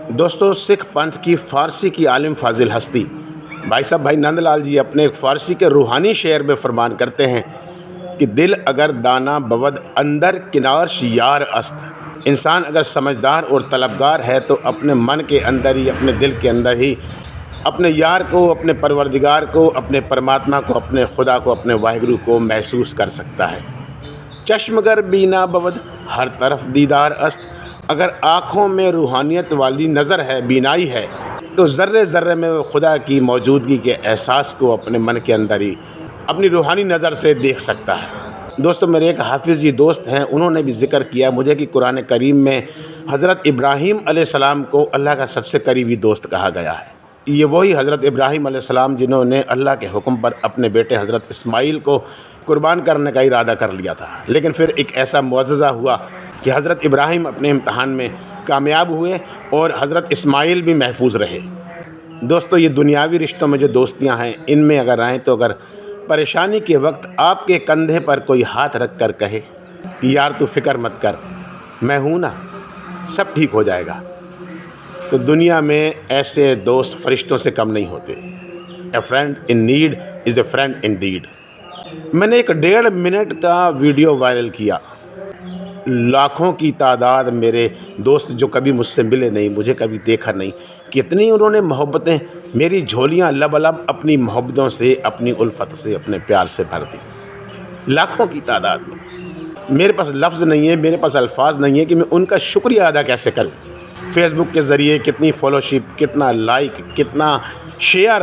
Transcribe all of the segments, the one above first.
دوستو، سکھ پنتھ کی فارسی کی عالم فاضل ہستی بھائی صاحب بھائی نند لال جی اپنے ایک فارسی کے روحانی شعر میں فرمان کرتے ہیں کہ دل اگر دانا بود اندر کنارش یار است۔ انسان اگر سمجھدار اور طلبگار ہے تو اپنے من کے اندر ہی، اپنے دل کے اندر ہی اپنے یار کو، اپنے پروردگار کو، اپنے پرماتما کو، اپنے خدا کو، اپنے واحگرو کو محسوس کر سکتا ہے۔ چشم گر بینا بود ہر طرف دیدار است۔ اگر آنکھوں میں روحانیت والی نظر ہے، بینائی ہے، تو ذرے ذرے میں وہ خدا کی موجودگی کے احساس کو اپنے من کے اندر ہی اپنی روحانی نظر سے دیکھ سکتا ہے۔ دوستو، میرے ایک حافظ جی دوست ہیں، انہوں نے بھی ذکر کیا مجھے کہ قرآن کریم میں حضرت ابراہیم علیہ السلام کو اللہ کا سب سے قریبی دوست کہا گیا ہے۔ یہ وہی حضرت ابراہیم علیہ السلام جنہوں نے اللہ کے حکم پر اپنے بیٹے حضرت اسماعیل کو قربان کرنے کا ارادہ کر لیا تھا، لیکن پھر ایک ایسا معجزہ ہوا کہ حضرت ابراہیم اپنے امتحان میں کامیاب ہوئے اور حضرت اسماعیل بھی محفوظ رہے۔ دوستو، یہ دنیاوی رشتوں میں جو دوستیاں ہیں، ان میں اگر آئیں تو اگر پریشانی کے وقت آپ کے کندھے پر کوئی ہاتھ رکھ کر کہے کہ یار تو فکر مت کر، میں ہوں نا، سب ٹھیک ہو جائے گا، تو دنیا میں ایسے دوست فرشتوں سے کم نہیں ہوتے۔ A friend in need is a friend indeed. میں نے ایک 1.5 منٹ کا ویڈیو وائرل کیا۔ لاکھوں کی تعداد میرے دوست جو کبھی مجھ سے ملے نہیں، مجھے کبھی دیکھا نہیں، کتنی انہوں نے محبتیں، میری جھولیاں لبالب اپنی محبتوں سے، اپنی الفت سے، اپنے پیار سے بھر دی۔ لاکھوں کی تعداد میں میرے پاس لفظ نہیں ہے، میرے پاس الفاظ نہیں ہے کہ میں ان کا شکریہ ادا کیسے کروں۔ فیس بک کے ذریعے کتنی فالوشپ، کتنا لائک، کتنا شیئر۔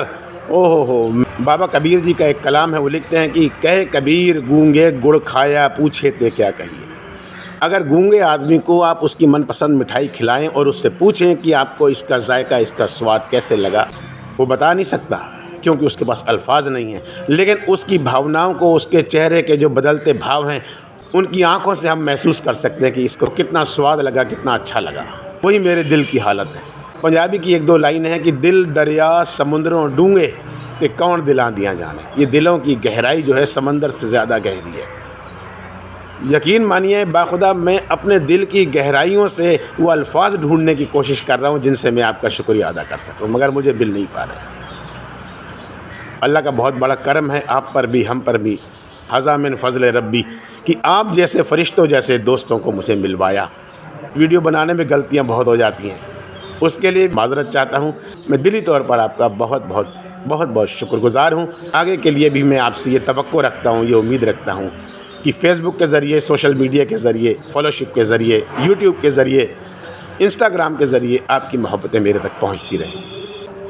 ہو بابا کبیر جی کا ایک کلام ہے، وہ لکھتے ہیں کہ کہے کبیر گونگے گڑ کھایا، پوچھے تے کیا کہیے۔ اگر گونگے آدمی کو آپ اس کی من پسند مٹھائی کھلائیں اور اس سے پوچھیں کہ آپ کو اس کا ذائقہ، اس کا سواد کیسے لگا، وہ بتا نہیں سکتا کیونکہ اس کے پاس الفاظ نہیں ہیں، لیکن اس کی بھاوناؤں کو، اس کے چہرے کے جو بدلتے بھاو ہیں، ان کی آنکھوں سے ہم محسوس کر سکتے ہیں کہ اس کو کتنا سواد لگا، کتنا اچھا لگا۔ وہی میرے دل کی حالت ہے۔ پنجابی کی 1-2 لائن ہے کہ دل دریا سمندروں ڈونگے تے کون دلاں دیاں جانے۔ یہ دلوں کی گہرائی جو ہے سمندر سے زیادہ گہری ہے۔ یقین مانیے باخدا میں اپنے دل کی گہرائیوں سے وہ الفاظ ڈھونڈنے کی کوشش کر رہا ہوں جن سے میں آپ کا شکریہ ادا کر سکوں، مگر مجھے مل نہیں پا رہے۔ اللہ کا بہت بڑا کرم ہے آپ پر بھی، ہم پر بھی، ھذا من فضل ربی، کہ آپ جیسے فرشتوں جیسے دوستوں کو مجھے ملوایا۔ ویڈیو بنانے میں غلطیاں بہت ہو جاتی ہیں، اس کے لیے معذرت چاہتا ہوں۔ میں دلی طور پر آپ کا بہت بہت شکر گزار ہوں۔ آگے کے لیے بھی میں آپ سے یہ توقع رکھتا ہوں، یہ امید رکھتا ہوں کہ فیس بک کے ذریعے، سوشل میڈیا کے ذریعے، فالوشپ کے ذریعے، یوٹیوب کے ذریعے، انسٹاگرام کے ذریعے آپ کی محبتیں میرے تک پہنچتی رہیں۔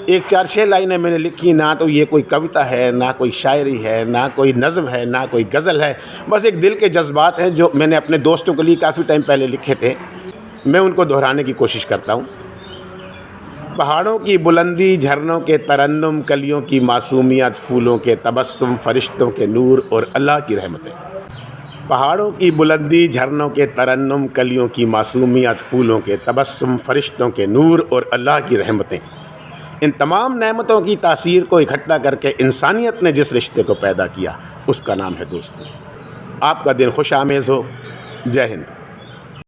ایک 4-6 لائنیں میں نے لکھی، نہ تو یہ کوئی کویتا ہے، نہ کوئی شاعری ہے، نہ کوئی نظم ہے، نہ کوئی غزل ہے، بس ایک دل کے جذبات ہیں جو میں نے اپنے دوستوں کے لیے کافی ٹائم پہلے لکھے تھے۔ میں ان کو دہرانے کی کوشش کرتا ہوں۔ پہاڑوں کی بلندی، جھرنوں کے ترنم، کلیوں کی معصومیت، پھولوں کے تبسم، فرشتوں کے نور اور اللہ کی رحمتیں۔ پہاڑوں کی بلندی، جھرنوں کے ترنم، کلیوں کی معصومیت، پھولوں کے تبسم، فرشتوں کے نور اور اللہ کی رحمتیں۔ ان تمام نعمتوں کی تاثیر کو اکٹھا کر کے انسانیت نے جس رشتے کو پیدا کیا، اس کا نام ہے دوستی۔ آپ کا دن خوش آمیز ہو۔ جے ہند۔